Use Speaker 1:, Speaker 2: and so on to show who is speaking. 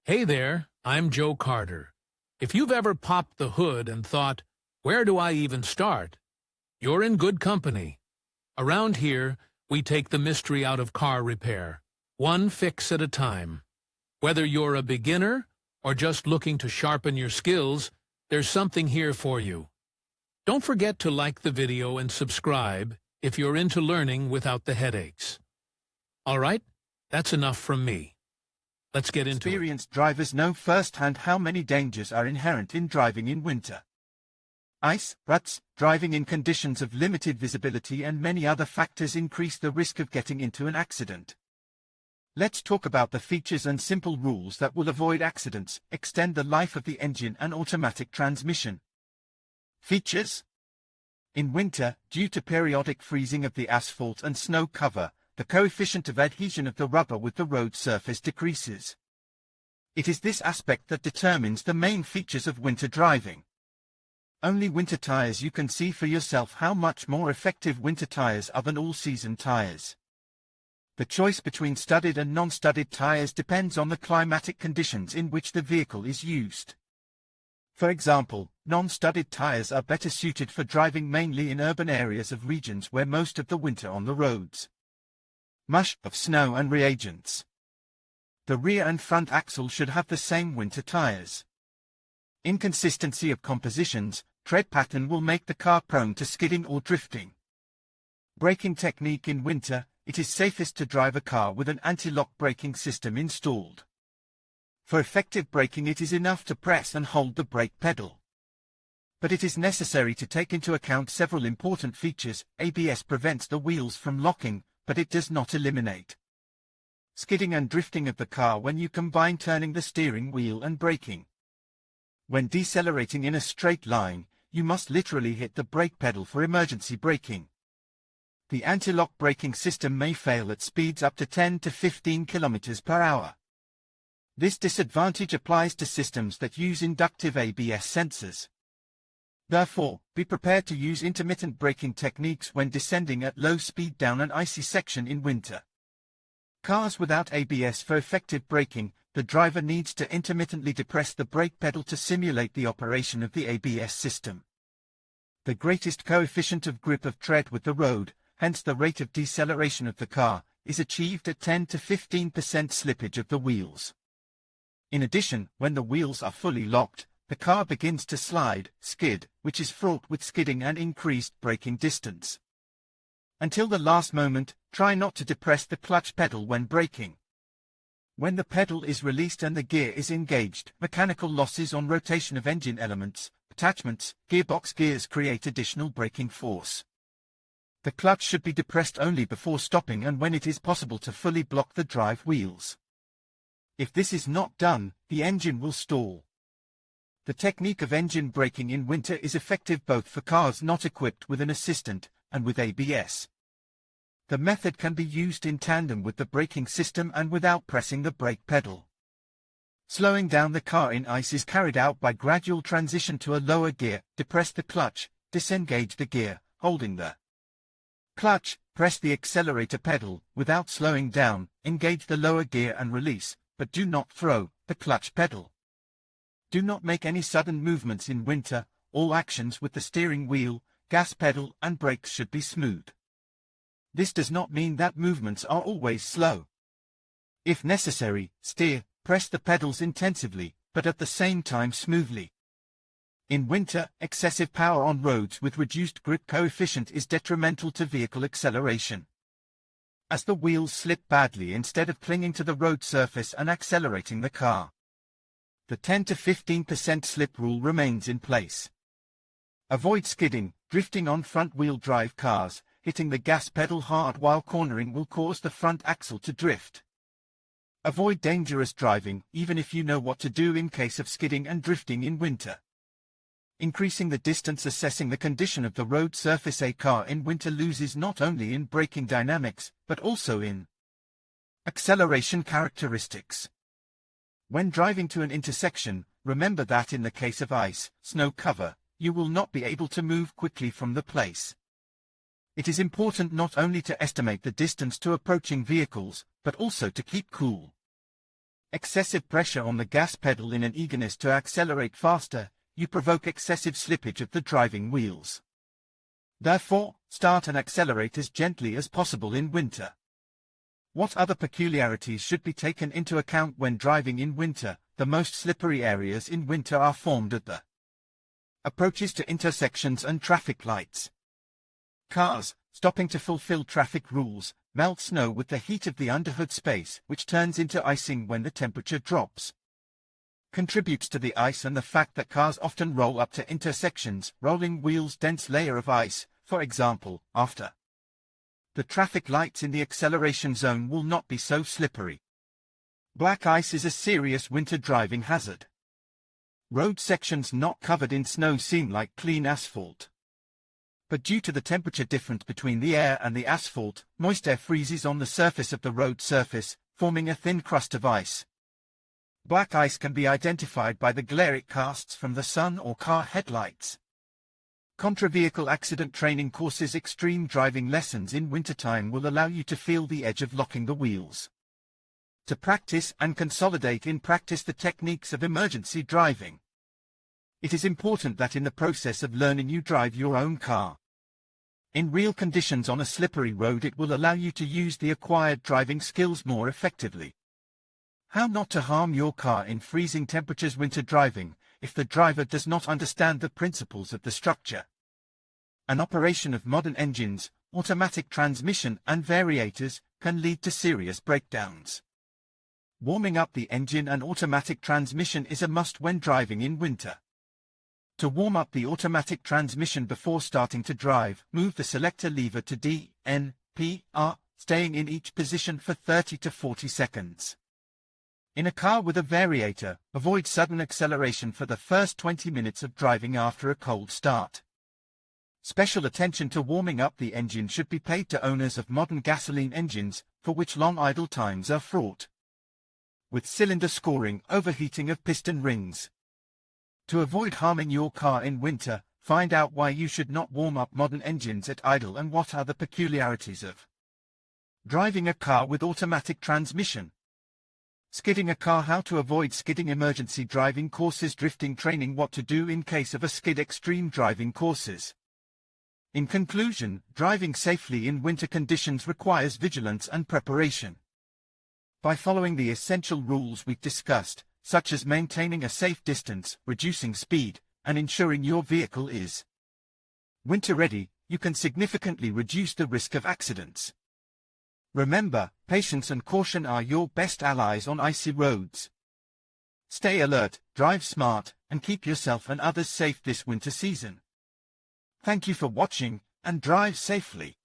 Speaker 1: Hey there, I'm Joe Carter. If you've ever popped the hood and thought, where do I even start? You're in good company. Around here, we take the mystery out of car repair, one fix at a time. Whether you're a beginner or just looking to sharpen your skills, there's something here for you. Don't forget to like the video and subscribe if you're into learning without the headaches. All right, that's enough from me. Let's get into it.
Speaker 2: Experienced drivers know firsthand how many dangers are inherent in driving in winter. Ice, ruts, driving in conditions of limited visibility and many other factors increase the risk of getting into an accident. Let's talk about the features and simple rules that will avoid accidents, extend the life of the engine and automatic transmission. Features. In winter, due to periodic freezing of the asphalt and snow cover, the coefficient of adhesion of the rubber with the road surface decreases. It is this aspect that determines the main features of winter driving. Only winter tires. You can see for yourself how much more effective winter tires are than all-season tires. The choice between studded and non-studded tires depends on the climatic conditions in which the vehicle is used. For example, non-studded tires are better suited for driving mainly in urban areas of regions where most of the winter on the roads. Mush of snow and reagents. The rear and front axle should have the same winter tires. Inconsistency of compositions, tread pattern will make the car prone to skidding or drifting. Braking technique. In winter, it is safest to drive a car with an anti-lock braking system installed. For effective braking, it is enough to press and hold the brake pedal. But it is necessary to take into account several important features. ABS prevents the wheels from locking, but it does not eliminate skidding and drifting of the car when you combine turning the steering wheel and braking. When decelerating in a straight line, you must literally hit the brake pedal for emergency braking. The anti-lock braking system may fail at speeds up to 10 to 15 km per hour. This disadvantage applies to systems that use inductive ABS sensors. Therefore, be prepared to use intermittent braking techniques when descending at low speed down an icy section in winter. Cars without ABS. For effective braking, the driver needs to intermittently depress the brake pedal to simulate the operation of the ABS system. The greatest coefficient of grip of tread with the road, hence the rate of deceleration of the car, is achieved at 10 to 15% slippage of the wheels. In addition, when the wheels are fully locked, the car begins to slide, skid, which is fraught with skidding and increased braking distance. Until the last moment, try not to depress the clutch pedal when braking. When the pedal is released and the gear is engaged, mechanical losses on rotation of engine elements, attachments, gearbox gears create additional braking force. The clutch should be depressed only before stopping and when it is possible to fully block the drive wheels. If this is not done, the engine will stall. The technique of engine braking in winter is effective both for cars not equipped with an assistant and with ABS. The method can be used in tandem with the braking system and without pressing the brake pedal. Slowing down the car in ice is carried out by gradual transition to a lower gear. Depress the clutch, disengage the gear, holding the clutch, press the accelerator pedal, without slowing down, engage the lower gear and release, but do not throw the clutch pedal. Do not make any sudden movements in winter. All actions with the steering wheel, gas pedal and brakes should be smooth. This does not mean that movements are always slow. If necessary, steer, press the pedals intensively, but at the same time smoothly. In winter, excessive power on roads with reduced grip coefficient is detrimental to vehicle acceleration. As the wheels slip badly instead of clinging to the road surface and accelerating the car. The 10 to 15% slip rule remains in place. Avoid skidding, drifting on front-wheel drive cars. Hitting the gas pedal hard while cornering will cause the front axle to drift. Avoid dangerous driving, even if you know what to do in case of skidding and drifting in winter. Increasing the distance. Assessing the condition of the road surface. A car in winter loses not only in braking dynamics, but also in acceleration characteristics. When driving to an intersection, remember that in the case of ice, snow cover, you will not be able to move quickly from the place. It is important not only to estimate the distance to approaching vehicles, but also to keep cool. excessive pressure on the gas pedal in an eagerness to accelerate faster, you provoke excessive slippage of the driving wheels. Therefore, start and accelerate as gently as possible in winter. What other peculiarities should be taken into account when driving in winter? The most slippery areas in winter are formed at the approaches to intersections and traffic lights. Cars, stopping to fulfill traffic rules, melt snow with the heat of the underhood space, which turns into icing when the temperature drops. Contributes to the ice and the fact that cars often roll up to intersections, rolling wheels dense layer of ice, for example, after the traffic lights in the acceleration zone will not be so slippery. Black ice is a serious winter driving hazard. Road sections not covered in snow seem like clean asphalt. But due to the temperature difference between the air and the asphalt, moist air freezes on the surface of the road surface, forming a thin crust of ice. Black ice can be identified by the glare it casts from the sun or car headlights. Contra-vehicle accident training courses. Extreme driving lessons in wintertime will allow you to feel the edge of locking the wheels. To practice and consolidate in practice the techniques of emergency driving. It is important that in the process of learning you drive your own car. In real conditions on a slippery road, it will allow you to use the acquired driving skills more effectively. How not to harm your car in freezing temperatures. Winter driving, if the driver does not understand the principles of the structure and operation of modern engines, automatic transmission and variators, can lead to serious breakdowns. Warming up the engine and automatic transmission is a must when driving in winter. To warm up the automatic transmission before starting to drive, move the selector lever to D, N, P, R, staying in each position for 30 to 40 seconds. In a car with a variator, avoid sudden acceleration for the first 20 minutes of driving after a cold start. Special attention to warming up the engine should be paid to owners of modern gasoline engines, for which long idle times are fraught with cylinder scoring, overheating of piston rings. To avoid harming your car in winter, find out why you should not warm up modern engines at idle and what are the peculiarities of driving a car with automatic transmission. Skidding a car. How to avoid skidding. Emergency driving courses. Drifting training. What to do in case of a skid. Extreme driving courses. In conclusion, driving safely in winter conditions requires vigilance and preparation. By following the essential rules we've discussed, such as maintaining a safe distance, reducing speed, and ensuring your vehicle is winter ready, you can significantly reduce the risk of accidents. Remember, patience and caution are your best allies on icy roads. Stay alert, drive smart, and keep yourself and others safe this winter season. Thank you for watching, and drive safely.